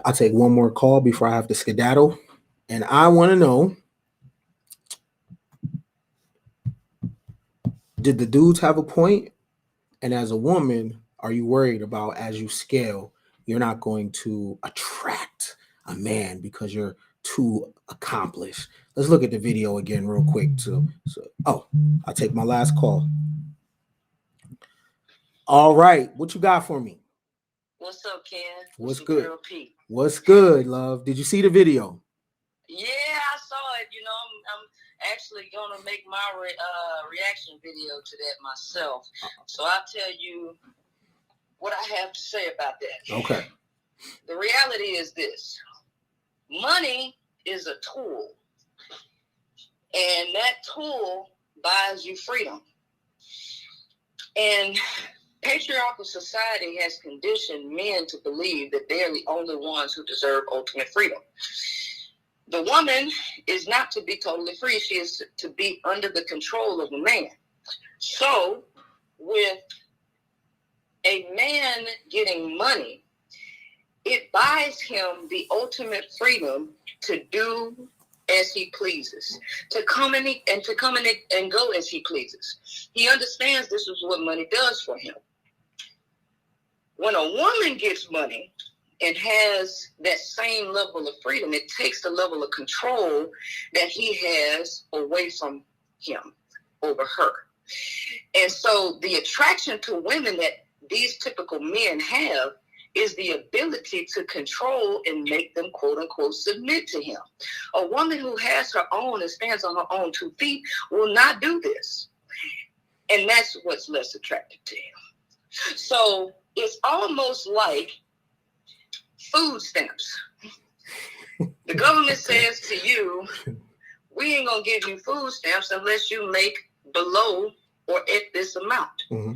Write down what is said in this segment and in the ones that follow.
I'll take one more call before I have to skedaddle. And I want to know, did the dudes have a point? And as a woman, are you worried about as you scale, you're not going to attract a man because you're too accomplished? Let's look at the video again real quick. I'll take my last call. All right, what you got for me? What's up, Ken? What's good? What's good, love? Did you see the video? Yeah, I saw it. I'm actually gonna make my reaction video to that myself. So I'll tell you what I have to say about that. Okay. The reality is this: money is a tool, and that tool buys you freedom. And patriarchal society has conditioned men to believe that they're the only ones who deserve ultimate freedom. The woman is not to be totally free. She is to be under the control of a man. So, with a man getting money, it buys him the ultimate freedom to do as he pleases, to come and go as he pleases. He understands this is what money does for him. When a woman gets money and has that same level of freedom, it takes the level of control that he has away from him over her. And so the attraction to women that these typical men have is the ability to control and make them, quote unquote, submit to him. A woman who has her own and stands on her own 2 feet will not do this. And that's what's less attractive to him. So it's almost like food stamps. The government says to you, we ain't gonna give you food stamps unless you make below or at this amount. Mm-hmm.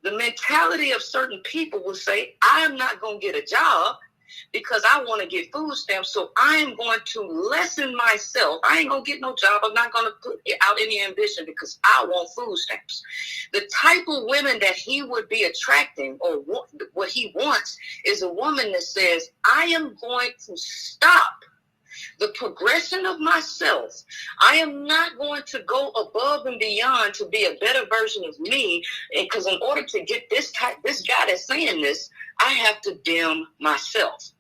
The mentality of certain people will say, I'm not going to get a job because I want to get food stamps, so I'm going to lessen myself. I ain't going to get no job. I'm not going to put out any ambition because I want food stamps. The type of women that he would be attracting, or what he wants, is a woman that says, I am going to stop the progression of myself. I am not going to go above and beyond to be a better version of me, because in order to get this guy that's saying this, I have to dim myself.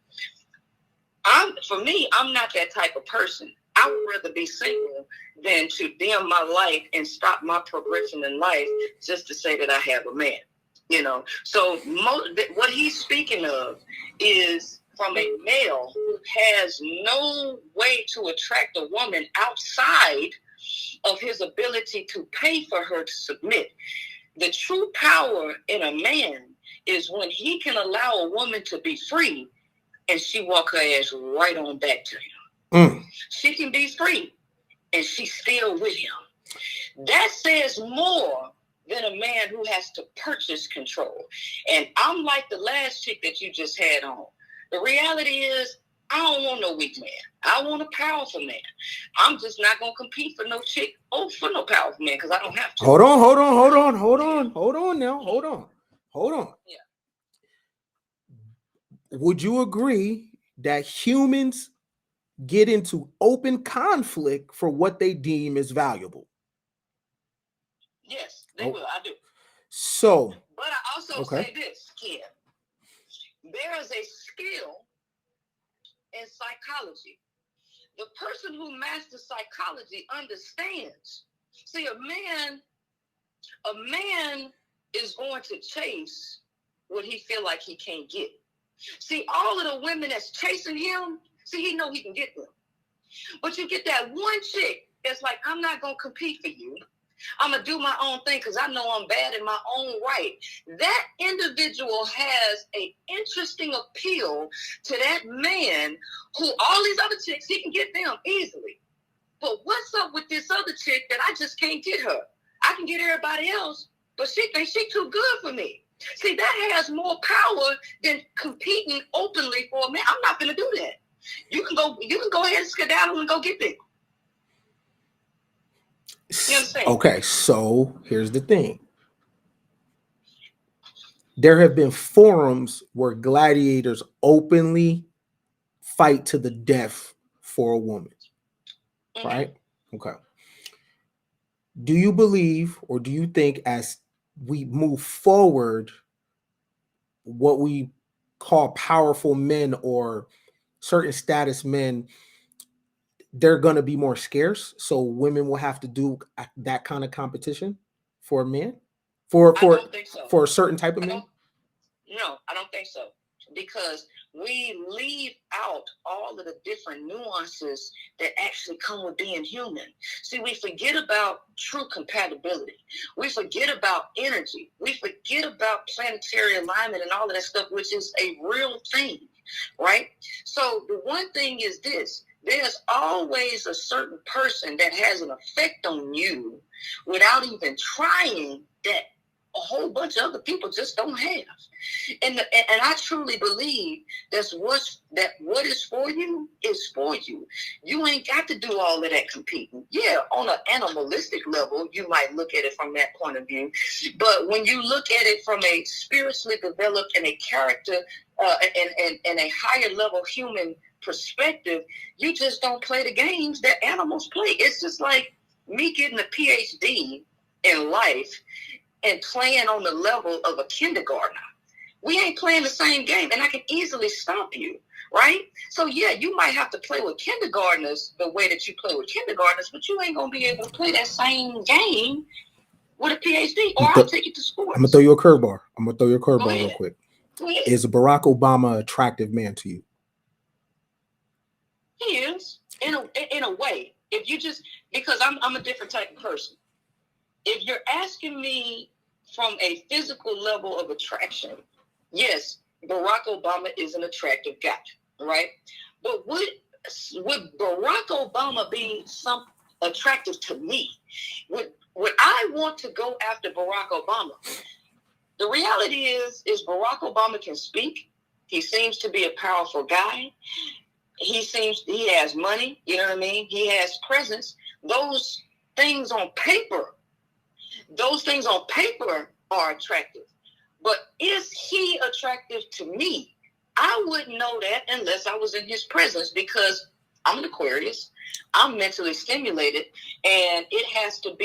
For me, I'm not that type of person. I would rather be single than to dim my light and stop my progression in life just to say that I have a man. So what he's speaking of is from a male who has no way to attract a woman outside of his ability to pay for her to submit. The true power in a man is when he can allow a woman to be free and she walk her ass right on back to him. She can be free and she's still with him. That says more than a man who has to purchase control. And I'm like the last chick that you just had on. The reality is, I don't want no weak man. I want a powerful man. I'm just not going to compete for no chick for no powerful man because I don't have to. Hold on now. Yeah. Would you agree that humans get into open conflict for what they deem as valuable? Yes, they will. I do. So. But I also say this, Ken. There is a skill in psychology. The person who masters psychology understands. See, a man is going to chase what he feel like he can't get. See, all of the women that's chasing him, he know he can get them. But you get that one chick that's like, I'm not going to compete for you. I'm going to do my own thing because I know I'm bad in my own right. That individual has an interesting appeal to that man who all these other chicks, he can get them easily. But what's up with this other chick that I just can't get her? I can get everybody else, but she thinks she's too good for me. See, that has more power than competing openly for a man. I'm not going to do that. You can go ahead and skedaddle and go get them. You understand? Okay, so here's the thing. There have been forums where gladiators openly fight to the death for a woman, right? Okay. Do you believe or do you think as we move forward, what we call powerful men or certain status men, they're going to be more scarce, so women will have to do that kind of competition for men, for I don't think so. for a certain type of men? No, I don't think so, because we leave out all of the different nuances that actually come with being human. See, we forget about true compatibility. We forget about energy. We forget about planetary alignment and all of that stuff, which is a real thing, right? So the one thing is this: there's always a certain person that has an effect on you without even trying, that a whole bunch of other people just don't have. And I truly believe that what is for you is for you. You ain't got to do all of that competing. Yeah, on an animalistic level, you might look at it from that point of view. But when you look at it from a spiritually developed and a character and a higher level human perspective, you just don't play the games that animals play. It's just like me getting a PhD in life and playing on the level of a kindergartner. We ain't playing the same game, and I can easily stop you, right? So yeah, you might have to play with kindergartners the way that you play with kindergartners, but you ain't gonna be able to play that same game with a PhD, or I'll take you to sports. I'm gonna throw you a curveball. Real quick. Is Barack Obama an attractive man to you? He is, in a way. If you just, because I'm a different type of person. If you're asking me from a physical level of attraction, yes, Barack Obama is an attractive guy, right? But would Barack Obama be some attractive to me? Would I want to go after Barack Obama? The reality is Barack Obama can speak. He seems to be a powerful guy. He has money, you know what I mean? He has presence. Those things on paper are attractive. But is he attractive to me? I wouldn't know that unless I was in his presence, because I'm an Aquarius. I'm mentally stimulated, and it has to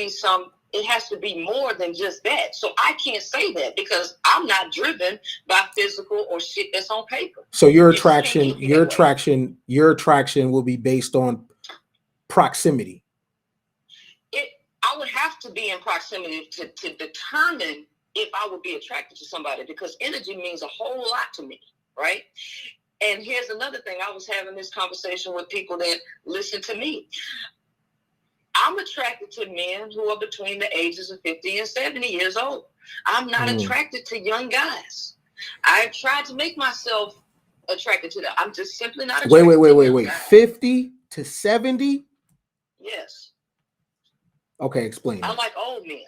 be more than just that. So I can't say that because I'm not driven by physical or shit that's on paper. So your attraction will be based on proximity. I would have to be in proximity to determine if I would be attracted to somebody, because energy means a whole lot to me, right? And here's another thing. I was having this conversation with people that listen to me. I'm attracted to men who are between the ages of 50 and 70 years old. I'm not attracted to young guys. I've tried to make myself attracted to them. I'm just simply not attracted to Wait. 50 to 70? Yes. Okay, explain. I like old men.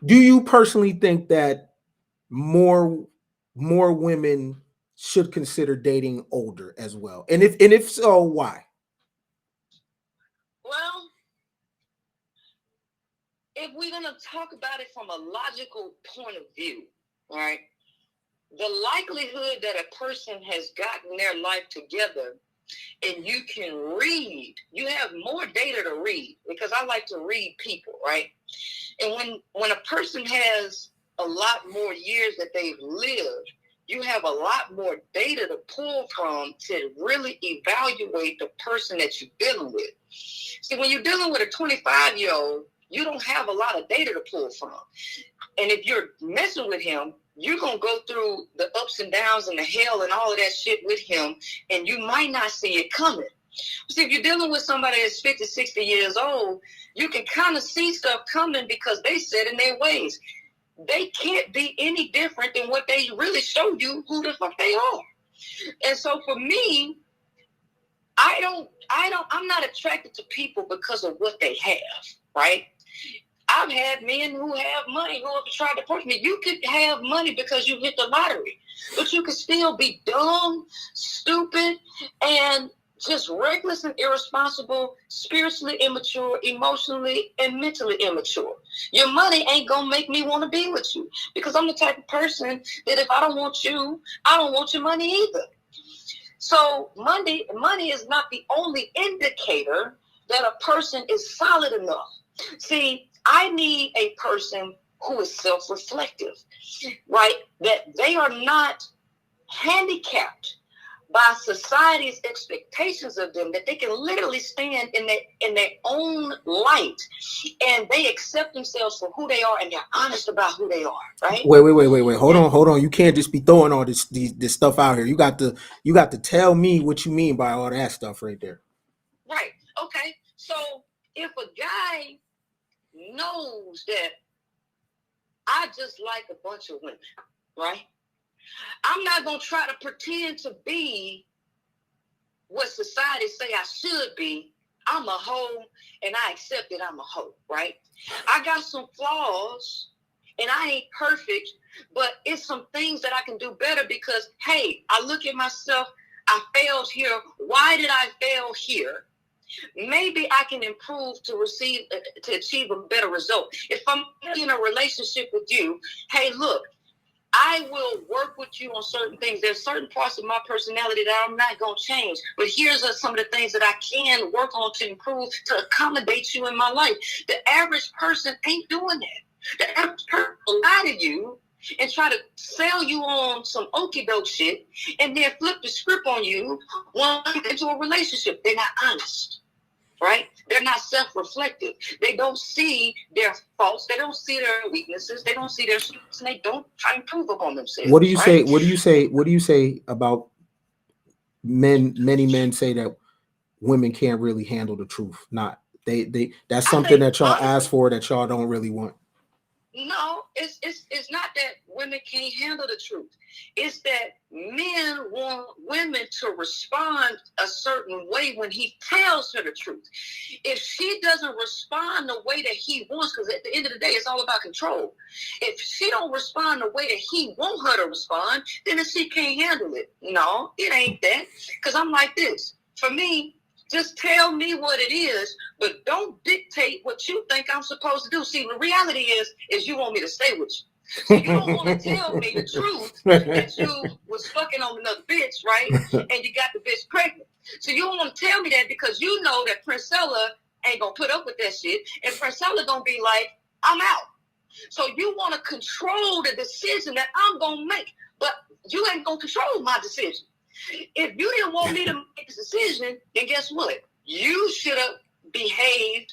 Do you personally think that more women should consider dating older as well? And if so, why? Well, if we're going to talk about it from a logical point of view, right, the likelihood that a person has gotten their life together and you can read, you have more data to read, because I like to read people, right? And when a person has a lot more years that they've lived, you have a lot more data to pull from to really evaluate the person that you're dealing with. See, when you're dealing with a 25-year-old, you don't have a lot of data to pull from. And if you're messing with him, you're going to go through the ups and downs and the hell and all of that shit with him, and you might not see it coming. See, if you're dealing with somebody that's 50, 60 years old, you can kind of see stuff coming because they set in their ways. They can't be any different than what they really showed you who the fuck they are. And so for me, I'm not attracted to people because of what they have, right? I've had men who have money who have tried to approach me. You could have money because you hit the lottery, but you could still be dumb, stupid, and just reckless and irresponsible, spiritually immature, emotionally and mentally immature. Your money ain't gonna make me want to be with you, because I'm the type of person that if I don't want you, I don't want your money either. So money is not the only indicator that a person is solid enough. See, I need a person who is self-reflective, right? That they are not handicapped by society's expectations of them, that they can literally stand in their own light, and they accept themselves for who they are, and they're honest about who they are, right? Wait. Hold on. You can't just be throwing all this stuff out here. You got to tell me what you mean by all that stuff right there. Right. Okay. So if a guy knows that I just like a bunch of women, right? I'm not going to try to pretend to be what society say I should be. I'm a hoe, and I accept that I'm a hoe, right? I got some flaws, and I ain't perfect, but it's some things that I can do better because, hey, I look at myself, I failed here. Why did I fail here? Maybe I can improve to achieve a better result. If I'm in a relationship with you, hey, look, I will work with you on certain things. There's certain parts of my personality that I'm not going to change. But here's some of the things that I can work on to improve, to accommodate you in my life. The average person ain't doing that. The average person will lie to you and try to sell you on some okie doke shit and then flip the script on you when you get into a relationship. They're not honest. Right? They're not self-reflective. They don't see their faults. They don't see their weaknesses. They don't see their strengths, and they don't try to improve upon themselves. What do you say? Right? What do you say about men? Many men say that women can't really handle the truth. Not they. That's something that y'all ask for that y'all don't really want. No, it's not that women can't handle the truth. It's that men want women to respond a certain way when he tells her the truth. If she doesn't respond the way that he wants, because at the end of the day, it's all about control. If she don't respond the way that he wants her to respond, then she can't handle it. No, it ain't that. Because I'm like this. For me, just tell me what it is, but don't dictate what you think I'm supposed to do. See, the reality is you want me to stay with you. So you don't want to tell me the truth that you was fucking on another bitch, right? And you got the bitch pregnant. So you don't want to tell me that because you know that Princella ain't going to put up with that shit. And Princella going to be like, I'm out. So you want to control the decision that I'm going to make. But you ain't going to control my decision. If you didn't want me to make this decision, then guess what? You should have behaved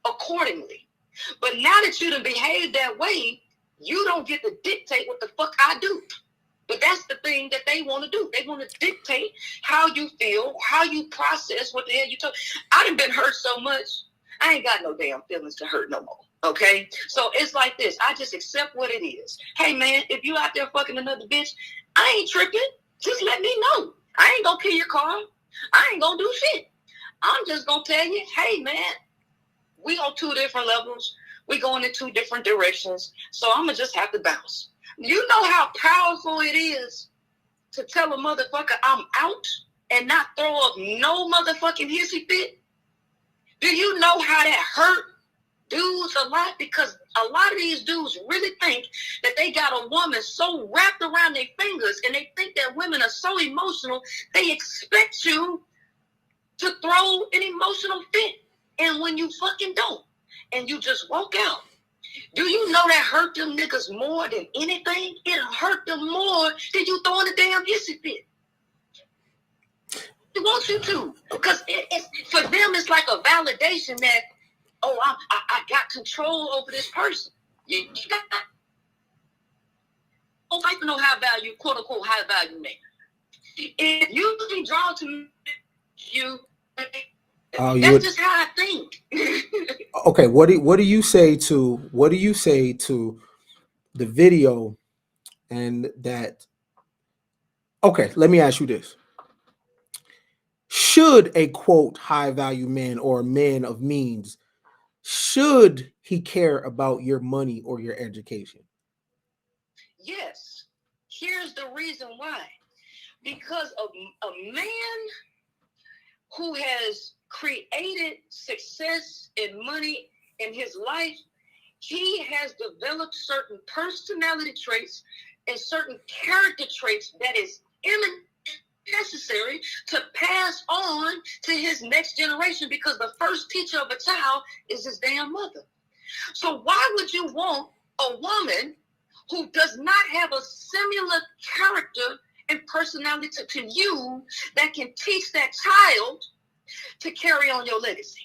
accordingly. But now that you done behaved that way, you don't get to dictate what the fuck I do. But that's the thing that they want to do. They want to dictate how you feel, how you process what the hell you told. I done been hurt so much, I ain't got no damn feelings to hurt no more. Okay? So it's like this. I just accept what it is. Hey, man, if you out there fucking another bitch, I ain't tripping. Just let me know. I ain't gonna kill your car. I ain't gonna do shit. I'm just gonna tell you, hey, man, we on two different levels. We going in two different directions. So I'm gonna just have to bounce. You know how powerful it is to tell a motherfucker I'm out and not throw up no motherfucking hissy fit? Do you know how that hurt dudes a lot? Because a lot of these dudes really think that they got a woman so wrapped around their fingers, and they think that women are so emotional, they expect you to throw an emotional fit. And when you fucking don't, and you just walk out, do you know that hurt them niggas more than anything? It'll hurt them more than you throwing a damn hissy fit. It wants you to. Because it's, for them, it's like a validation that, oh, I got control over this person. You got no type of no high value, quote unquote, high value man. If you be drawn to you, that's just how I think. Okay, what do you say to the video and that? Okay, let me ask you this: should a quote high value man or a man of means, should he care about your money or your education? Yes. Here's the reason why. Because of a man who has created success and money in his life, he has developed certain personality traits and certain character traits that is necessary necessary to pass on to his next generation, because the first teacher of a child is his damn mother. So why would you want a woman who does not have a similar character and personality to you that can teach that child to carry on your legacy?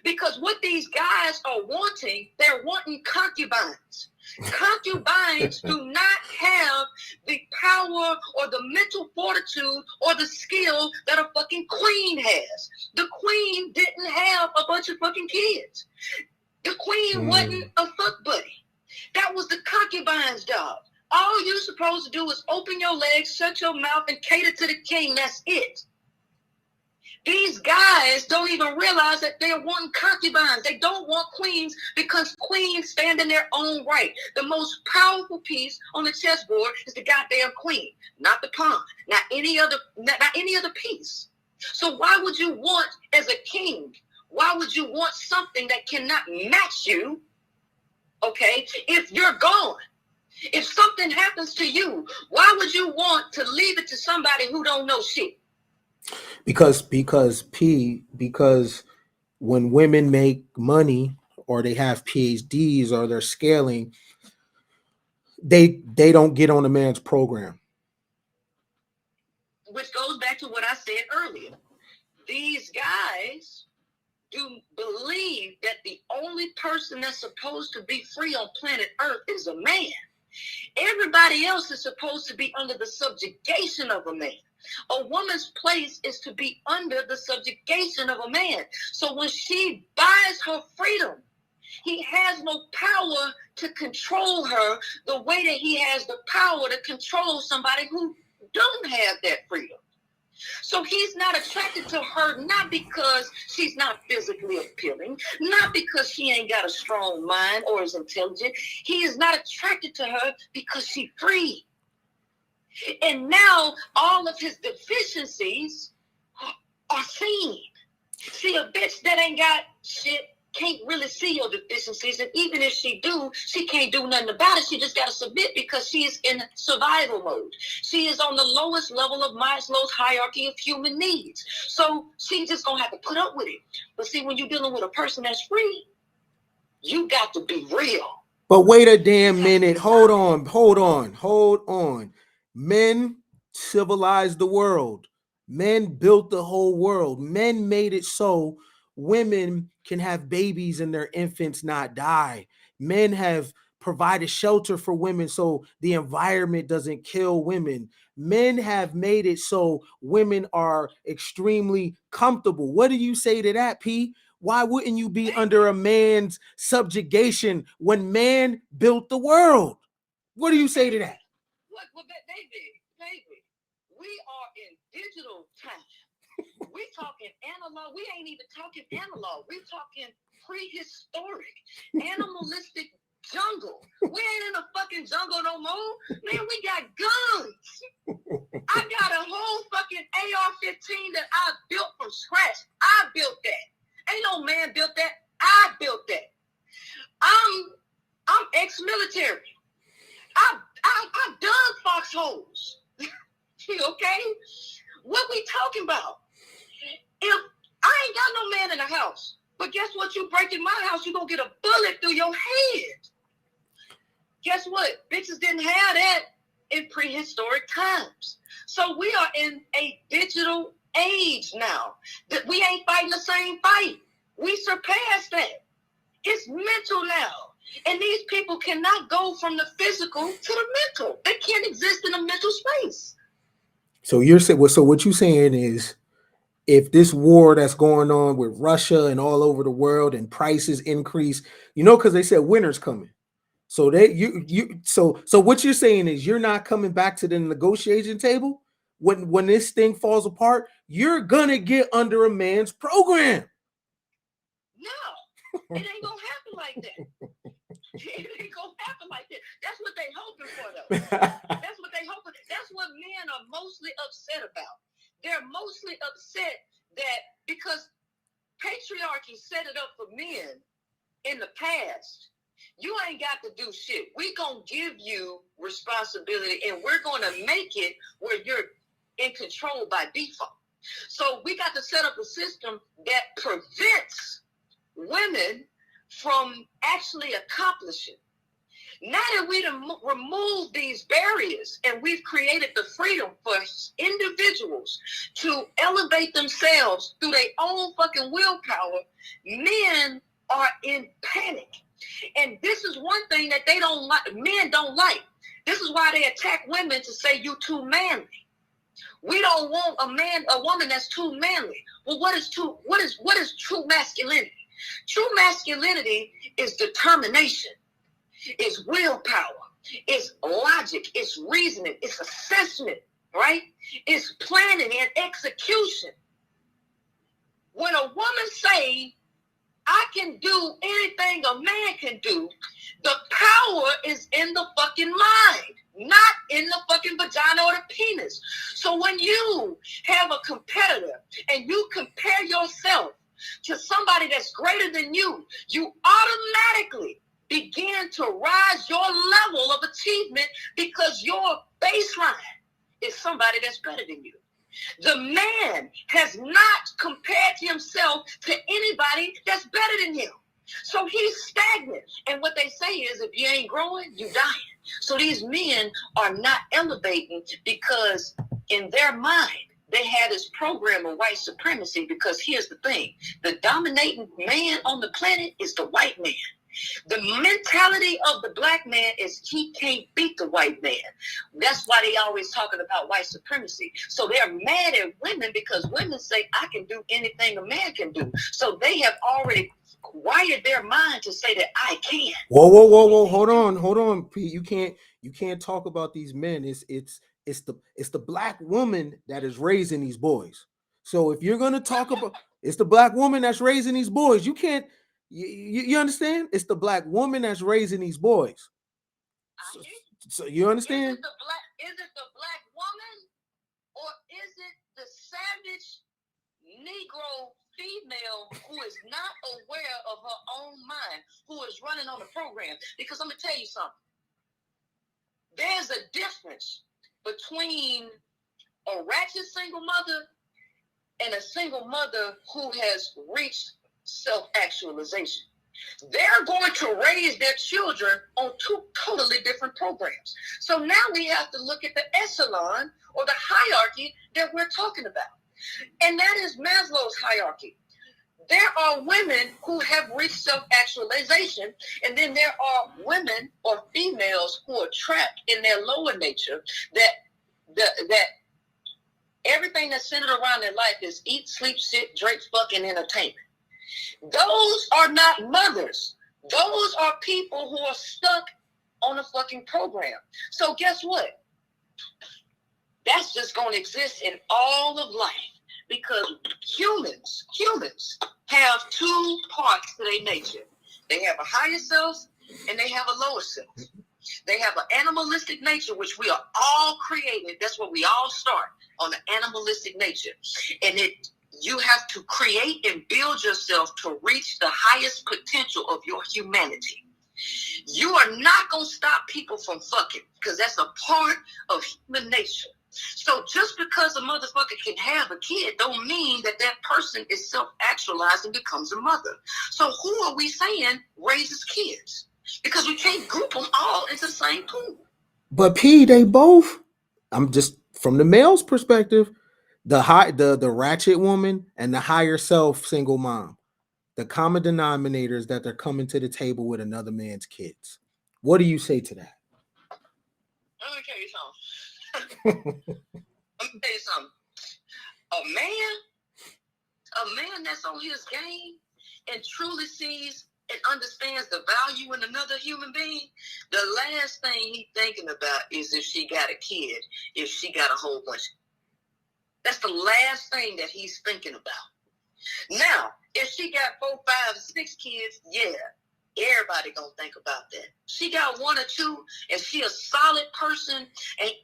Because what these guys are wanting, they're wanting concubines. Concubines do not have the power or the mental fortitude or the skill that a fucking queen has. The queen didn't have a bunch of fucking kids. The queen wasn't a fuck buddy. That was the concubine's job. All you're supposed to do is open your legs, shut your mouth, and cater to the king. That's it. These guys don't even realize that they're wanting concubines. They don't want queens, because queens stand in their own right. The most powerful piece on the chessboard is the goddamn queen, not the pawn, not any other piece. So why would you want, as a king, why would you want something that cannot match you, okay, if you're gone? If something happens to you, why would you want to leave it to somebody who don't know shit? Because when women make money or they have PhDs or they're scaling, they don't get on a man's program. Which goes back to what I said earlier. These guys do believe that the only person that's supposed to be free on planet Earth is a man. Everybody else is supposed to be under the subjugation of a man. A woman's place is to be under the subjugation of a man. So when she buys her freedom, he has no power to control her the way that he has the power to control somebody who don't have that freedom. So he's not attracted to her, not because she's not physically appealing, not because she ain't got a strong mind or is intelligent. He is not attracted to her because she's free. And now all of his deficiencies are seen. See, a bitch that ain't got shit can't really see your deficiencies, and even if she do, she can't do nothing about it. She just got to submit, because she is in survival mode. She is on the lowest level of Maslow's hierarchy of human needs. So she just gonna have to put up with it. But see, when you're dealing with a person that's free, you got to be real. But wait a damn minute. Hold on. Men civilized the world. Men built the whole world. Men made it so women can have babies and their infants not die. Men have provided shelter for women so the environment doesn't kill women. Men have made it so women are extremely comfortable. What do you say to that, P? Why wouldn't you be under a man's subjugation when man built the world? What do you say to that? Well, baby, we are in digital time. We talking analog. We ain't even talking analog. We talking prehistoric, animalistic jungle. We ain't in a fucking jungle no more. Man, we got guns. I got a whole fucking AR-15 that I built from scratch. I built that. Ain't no man built that. I built that. I'm ex-military. I've done foxholes. Okay? What we talking about? If I ain't got no man in the house, but guess what? You break in my house, you gonna get a bullet through your head. Guess what? Bitches didn't have that in prehistoric times. So we are in a digital age now. That we ain't fighting the same fight. We surpassed that. It's mental now. And these people cannot go from the physical to the mental. They can't exist in a mental space. So you're saying, so what you're saying is, if this war that's going on with Russia and all over the world and prices increase, because they said winter's coming. So so what you're saying is you're not coming back to the negotiation table when this thing falls apart. You're gonna get under a man's program. No, it ain't gonna happen like that. It ain't gonna happen like that. That's what they hoping for, though. That's what they hoping. That's what men are mostly upset about. They're mostly upset that because patriarchy set it up for men in the past. You ain't got to do shit. We gonna give you responsibility, and we're gonna make it where you're in control by default. So we got to set up a system that prevents women from actually accomplishing. Now that we remove these barriers and we've created the freedom for individuals to elevate themselves through their own fucking willpower, men are in panic. And this is one thing that they don't like, men don't like. This is why they attack women to say you too manly. We don't want a woman that's too manly. Well, what is true masculinity? True masculinity is determination, is willpower, it's logic, it's reasoning, it's assessment, right? It's planning and execution. When a woman say, I can do anything a man can do, the power is in the fucking mind, not in the fucking vagina or the penis. So when you have a competitor and you compare yourself to somebody that's greater than you, you automatically begin to rise your level of achievement because your baseline is somebody that's better than you. The man has not compared himself to anybody that's better than him. So he's stagnant. And what they say is, if you ain't growing, you dying. So these men are not elevating because in their mind, they had this program of white supremacy, because here's the thing. The dominating man on the planet is the white man. The mentality of the black man is he can't beat the white man. That's why they always talking about white supremacy. So they're mad at women because women say, I can do anything a man can do. So they have already wired their mind to say that I can. Whoa. Hold on, Pete. You can't talk about these men. It's the black woman that is raising these boys. So if you're gonna talk about, it's the black woman that's raising these boys. You can't. You understand? It's the black woman that's raising these boys. So you understand? Is it the black woman, or is it the savage Negro female who is not aware of her own mind, who is running on the program? Because I'm gonna tell you something. There's a difference between a ratchet single mother and a single mother who has reached self-actualization. They're going to raise their children on two totally different programs. So now we have to look at the echelon or the hierarchy that we're talking about. And that is Maslow's hierarchy. There are women who have reached self-actualization, and then there are women or females who are trapped in their lower nature, that everything that's centered around their life is eat, sleep, sit, drink, fuck, and entertainment. Those are not mothers. Those are people who are stuck on a fucking program. So guess what? That's just going to exist in all of life, because humans have two parts to their nature. They have a higher self and they have a lower self. They have an animalistic nature, which we are all created. That's where we all start, on the animalistic nature. And you have to create and build yourself to reach the highest potential of your humanity. You are not going to stop people from fucking, because that's a part of human nature. So just because a motherfucker can have a kid don't mean that that person is self-actualized and becomes a mother. So who are we saying raises kids? Because we can't group them all into the same pool. But P, they both, I'm just from the male's perspective, the ratchet woman and the higher self single mom, the common denominator is that they're coming to the table with another man's kids. What do you say to that? Let me tell you something. A man that's on his game and truly sees and understands the value in another human being, the last thing he's thinking about is if she got a kid, if she got a whole bunch. That's the last thing that he's thinking about. Now, if she got 4, 5, 6 kids, yeah, everybody gonna think about that. She got 1 or 2, and she a solid person,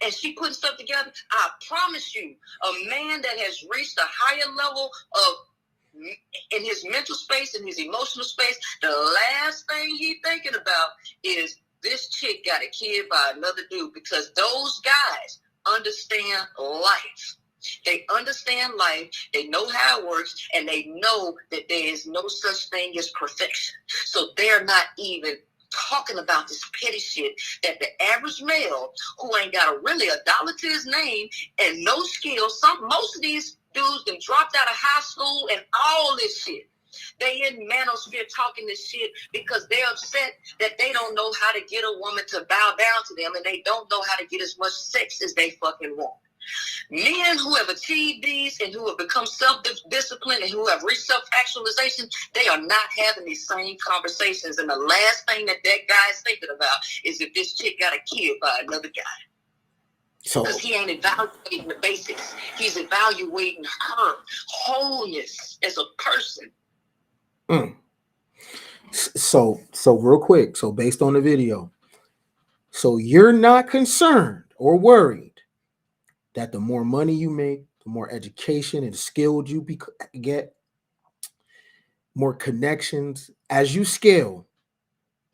and she putting stuff together. I promise you, a man that has reached a higher level of in his mental space, in his emotional space, the last thing he thinking about is this chick got a kid by another dude, because those guys understand life. They understand life, they know how it works, and they know that there is no such thing as perfection. So they're not even talking about this petty shit that the average male who ain't got really a dollar to his name and no skills, most of these dudes that dropped out of high school and all this shit. They in manosphere talking this shit because they're upset that they don't know how to get a woman to bow down to them, and they don't know how to get as much sex as they fucking want. Men who have achieved these and who have become self-disciplined and who have reached self-actualization, they are not having these same conversations. And the last thing that guy is thinking about is if this chick got a kid by another guy. Because he ain't evaluating the basics. He's evaluating her wholeness as a person. So real quick. So based on the video, so you're not concerned or worried that the more money you make, the more education and skilled you get, more connections as you scale,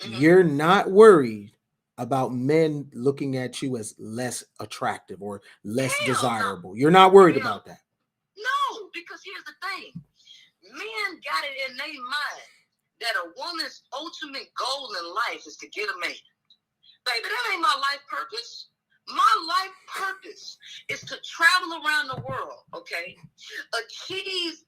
you're not worried about men looking at you as less attractive or less desirable. You're not worried about that. No, because here's the thing. Men got it in their mind that a woman's ultimate goal in life is to get a man. Baby, that ain't my life purpose. My life purpose is to travel around the world, okay? Achieve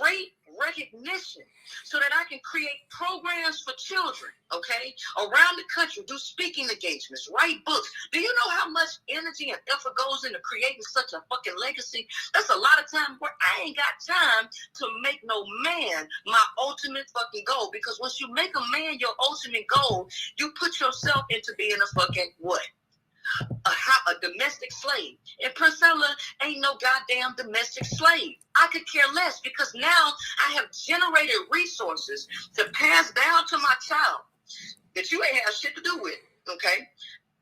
great recognition so that I can create programs for children, okay? Around the country, do speaking engagements, write books. Do you know how much energy and effort goes into creating such a fucking legacy? That's a lot of time where I ain't got time to make no man my ultimate fucking goal, because once you make a man your ultimate goal, you put yourself into being a fucking what? A domestic slave. And Princella ain't no goddamn domestic slave. I could care less, because now I have generated resources to pass down to my child that you ain't have shit to do with, okay?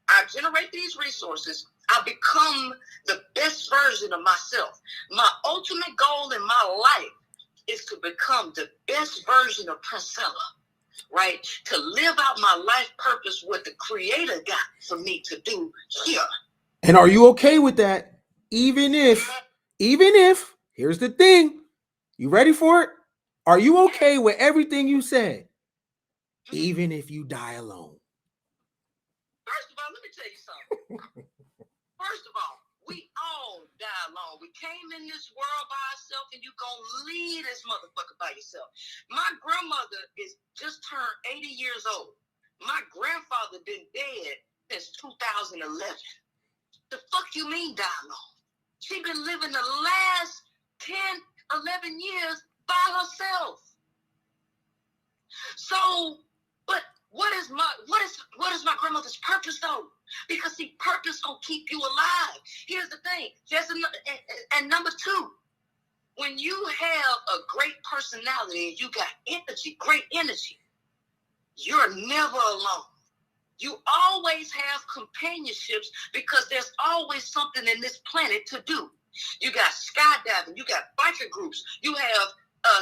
I generate these resources. I become the best version of myself. My ultimate goal in my life is to become the best version of Princella. Right? To live out my life purpose, what the Creator got for me to do here. And are you okay with that? Even if, here's the thing. You ready for it? Are you okay with everything you said? Even if you die alone? First of all, let me tell you something. First of all, we all die alone. We came in this world by ourselves, and you gonna leave this motherfucker by yourself. My grandmother is just turned 80 years old. My grandfather been dead since 2011. The fuck you mean die alone? She been living the last 10, 11 years by herself. So, but what is my grandmother's purpose though? Because see, purpose gonna keep you alive. Here's the thing. And number two, when you have a great personality and you got energy, great energy, you're never alone. You always have companionship, because there's always something in this planet to do. You got skydiving, you got biker groups, you have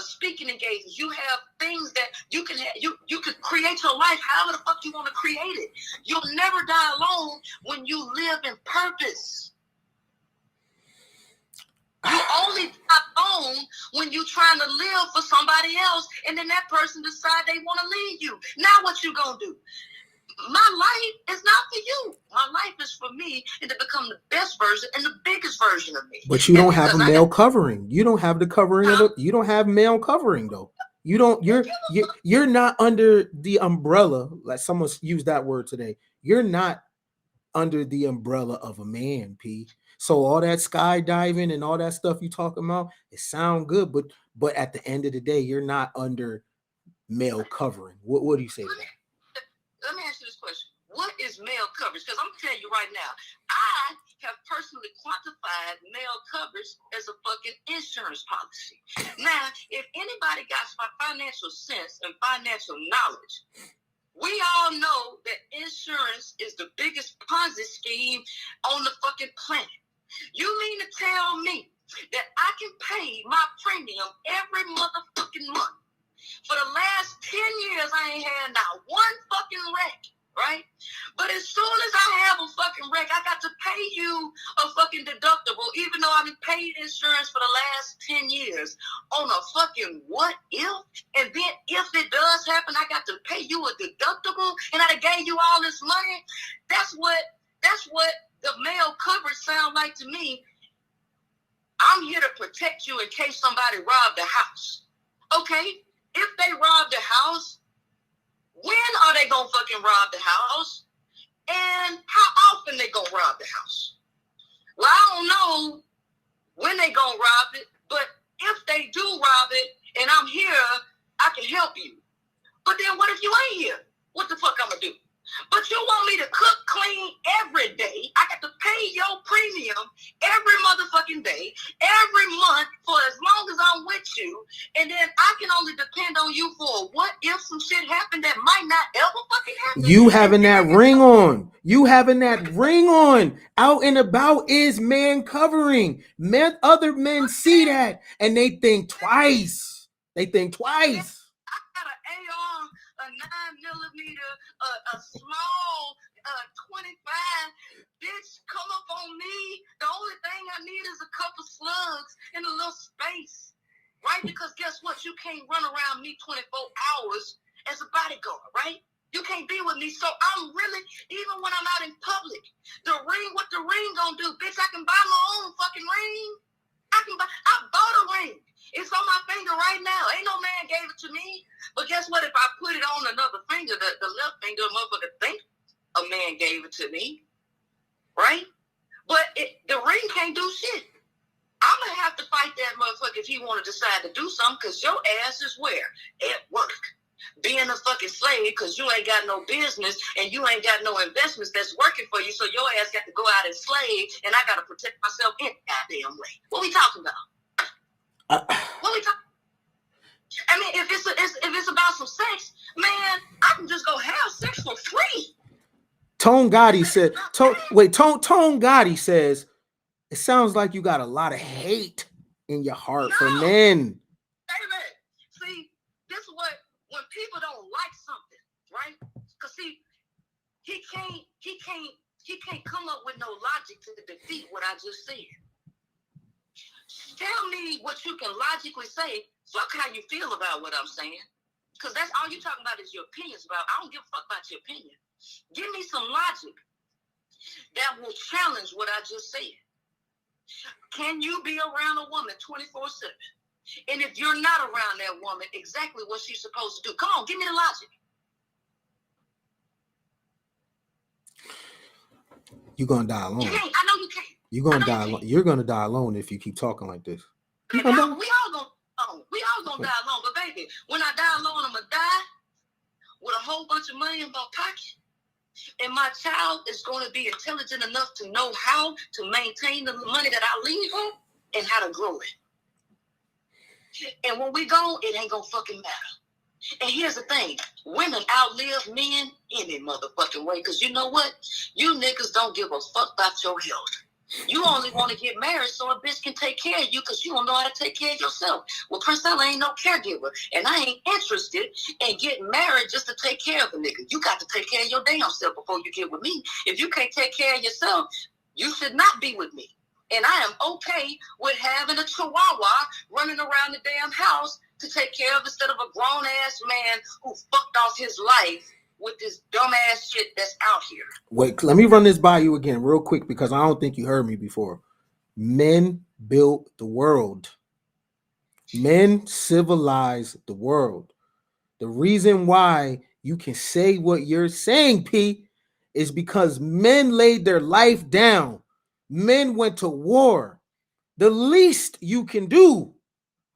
speaking engagements, you have things that you can have, you can create your life however the fuck you want to create it. You'll never die alone when you live in purpose. You only die alone when you're trying to live for somebody else, and then that person decide they want to leave you. Now what you gonna do? My life is not for you. My life is for me, and to become the best version and the biggest version of me. But you don't have a male covering. You don't have the covering of you don't have male covering though. You don't. You're not under the umbrella. Like someone used that word today. You're not under the umbrella of a man, P. So all that skydiving and all that stuff you talking about, it sound good, but at the end of the day, you're not under male covering. What do you say to that? Let me ask you this question. What is male coverage? Because I'm going to tell you right now, I have personally quantified male coverage as a fucking insurance policy. Now, if anybody got my financial sense and financial knowledge, we all know that insurance is the biggest Ponzi scheme on the fucking planet. You mean to tell me that I can pay my premium every motherfucking month? For the last 10 years, I ain't had not one fucking wreck, right? But as soon as I have a fucking wreck, I got to pay you a fucking deductible, even though I've been paid insurance for the last 10 years on a fucking what if? And then if it does happen, I got to pay you a deductible and I gave you all this money. That's what the male coverage sound like to me. I'm here to protect you in case somebody robbed the house. Okay? If they rob the house, when are they gonna fucking rob the house? And how often they gonna rob the house? Well, I don't know when they gonna rob it, but if they do rob it and I'm here, I can help you. But then what if you ain't here? What the fuck I'm gonna do? But you want me to cook, clean every day. I got to pay your premium every motherfucking day, every month for as long as I'm with you. And then I can only depend on you for what if some shit happened that might not ever fucking happen. You having that ring on. You having that ring on. Out and about is man covering. Men, other men see that and they think twice. They think twice. I got an AR, a 9mm, a small 25. Bitch, come up on me. The only thing I need is a couple slugs in a little space. Right? Because guess what? You can't run around me 24 hours as a bodyguard, right? You can't be with me. So I'm really, even when I'm out in public, what the ring gonna do? Bitch, I can buy my own fucking ring. I bought a ring. It's on my finger right now. Ain't no man gave it to me. But guess what? If I put it on another finger, the left finger, motherfucker think a man gave it to me. Right? But the ring can't do shit. I'm going to have to fight that motherfucker if he want to decide to do something, because your ass is where? At work. Being a fucking slave because you ain't got no business and you ain't got no investments that's working for you, so your ass got to go out and slave, and I got to protect myself in goddamn way. What we talking about? What we talking? I mean, if it's about some sex, man, I can just go have sex for free. Tone Gotti said. Tone Gotti says it sounds like you got a lot of hate in your heart for men. Baby, see, this is what when people don't like something, right? Because see, he can't come up with no logic to defeat what I just said. Tell me what you can logically say. Fuck how you feel about what I'm saying. Because that's all you're talking about is your opinions about. I don't give a fuck about your opinion. Give me some logic that will challenge what I just said. Can you be around a woman 24/7? And if you're not around that woman, exactly what she's supposed to do? Come on, give me the logic. You're gonna die alone. You can't. I know you can't. You're gonna die alone. You're gonna die alone if you keep talking like this. Baby, we all gonna die alone. But baby, when I die alone, I'm gonna die with a whole bunch of money in my pocket. And my child is going to be intelligent enough to know how to maintain the money that I leave her and how to grow it. And when we go, it ain't gonna fucking matter. And here's the thing. Women outlive men any motherfucking way. Because you know what? You niggas don't give a fuck about your health. You only want to get married so a bitch can take care of you because you don't know how to take care of yourself. Well, Princella ain't no caregiver. And I ain't interested in getting married just to take care of a nigga. You got to take care of your damn self before you get with me. If you can't take care of yourself, you should not be with me. And I am okay with having a chihuahua running around the damn house to take care of instead of a grown-ass man who fucked off his life with this dumbass shit that's out here. Wait, let me run this by you again real quick because I don't think you heard me before. Men built the world. Men civilized the world. The reason why you can say what you're saying, P, is because men laid their life down. Men went to war. The least you can do,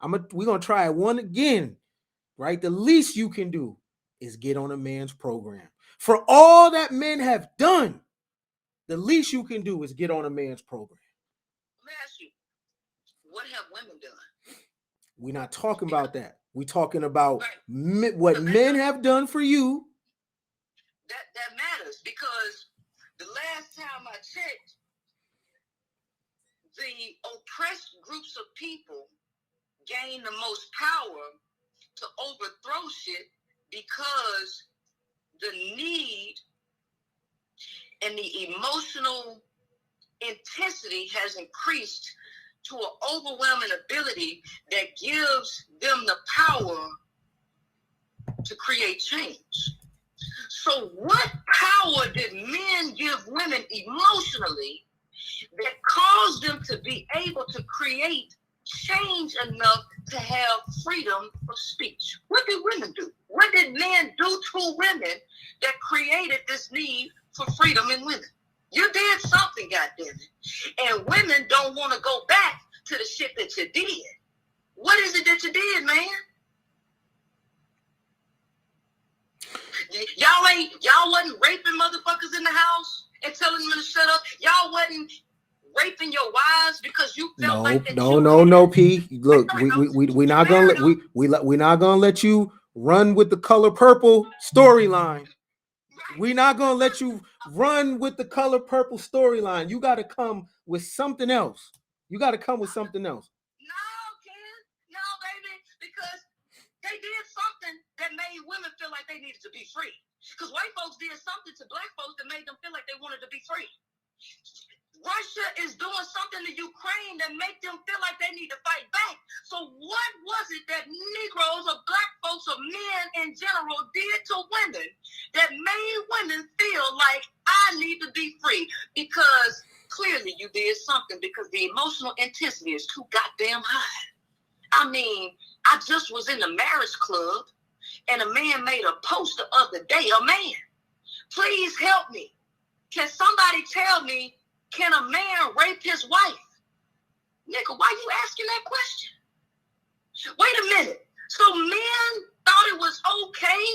we're going to try it one again, right? The least you can do is get on a man's program. For all that men have done, the least you can do is get on a man's program. Let me ask you, what have women done? We're not talking about that. We're talking about what men have done for you. That matters because the last time I checked, the oppressed groups of people gain the most power to overthrow shit because the need and the emotional intensity has increased to an overwhelming ability that gives them the power to create change. So what power did men give women emotionally that caused them to be able to create change enough to have freedom of speech? What did women do? What did men do to women that created this need for freedom in women? You did something, goddammit. And women don't want to go back to the shit that you did. What is it that you did, man? Y'all wasn't raping motherfuckers in the house and telling them to shut up. Y'all wasn't raping your wives because you felt like that. No, P. Look, we're not gonna let you run with the color purple storyline. We're not gonna let you run with the color purple storyline. You got to come with something else. You got to come with something else. No, baby, because they did something that made women feel like they needed to be free. Because white folks did something to black folks that made them feel like they wanted to be free. Russia is doing something to Ukraine that make them feel like they need to fight back. So what was it that Negroes or black folks or men in general did to women that made women feel like I need to be free? Because clearly you did something, because the emotional intensity is too goddamn high. I mean, I just was in the marriage club and a man made a post the other day. A man, please help me. Can somebody tell me, can a man rape his wife? Nigga, why you asking that question? Wait a minute. So men thought it was okay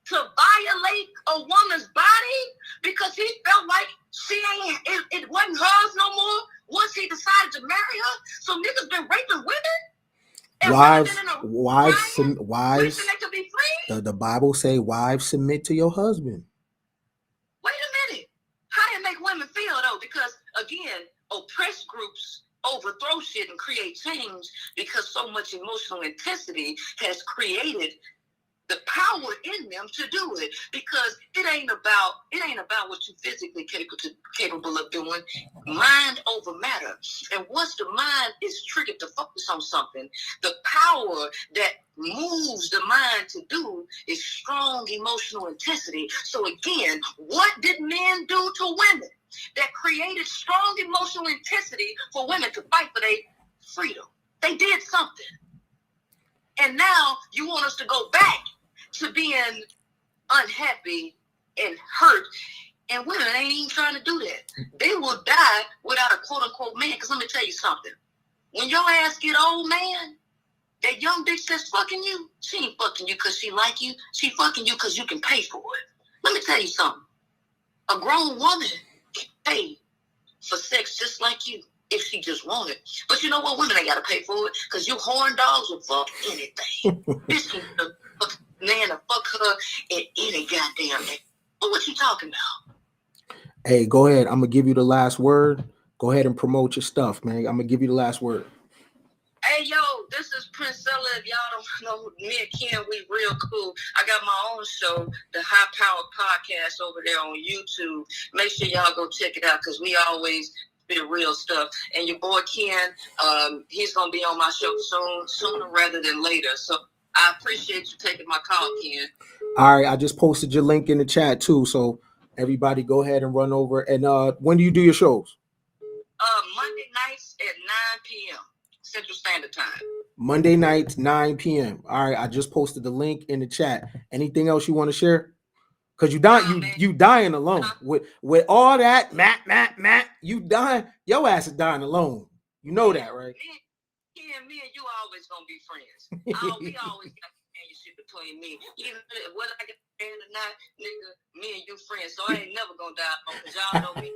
to violate a woman's body because he felt like it wasn't hers no more once he decided to marry her? So niggas been raping women? Wives. The Bible say wives submit to your husband. Wait a minute. How did it make women feel though? Because again, oppressed groups overthrow shit and create change because so much emotional intensity has created the power in them to do it. Because it ain't about what you physically capable of doing. Mind over matter. And once the mind is triggered to focus on something, the power that moves the mind to do is strong emotional intensity. So again, what did men do to women that created strong emotional intensity for women to fight for their freedom? They did something. And now you want us to go back to being unhappy and hurt. And women ain't even trying to do that. They will die without a quote-unquote man. Because let me tell you something. When your ass get old, man, that young bitch that's fucking you, she ain't fucking you because she like you. She fucking you because you can pay for it. Let me tell you something. A grown woman can pay for sex just like you if she just wanted. But you know what? Women ain't got to pay for it because you horn dogs will fuck anything. Bitch can fuck a man to fuck her at any goddamn thing. But what you talking about? Hey, go ahead. I'm going to give you the last word. Go ahead and promote your stuff, man. I'm going to give you the last word. Hey, yo, this is Princella. If y'all don't know, me and Ken, we real cool. I got my own show, the High Power Podcast, over there on YouTube. Make sure y'all go check it out because we always be real stuff. And your boy Ken, he's going to be on my show sooner rather than later. So I appreciate you taking my call, Ken. All right, I just posted your link in the chat too. So everybody go ahead and run over. And when do you do your shows? Monday nights at 9 p.m. Central Standard Time. Monday nights, 9 p.m. All right, I just posted the link in the chat. Anything else you want to share? Because you dying alone. With all that, Matt, you dying. Your ass is dying alone. You know that, right? Me and you always gonna be friends. We always got companionship between me. Even whether I get married or not, nigga, me and you friends. So I ain't never gonna die alone. Because y'all know me.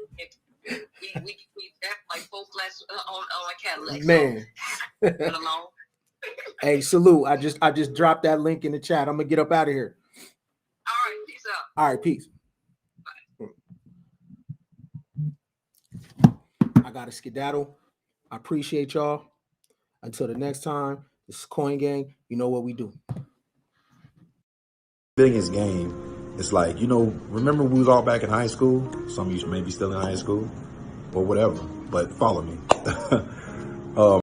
We act like 4 flats on a Cadillac. Man. So, hey, salute. I just dropped that link in the chat. I'm gonna get up out of here. All right, peace out. All right, peace. Bye. I gotta skedaddle. I appreciate y'all. Until the next time, this is Coin Gang. You know what we do. Biggest game. It's like, remember we was all back in high school? Some of you may be still in high school or whatever. but follow me.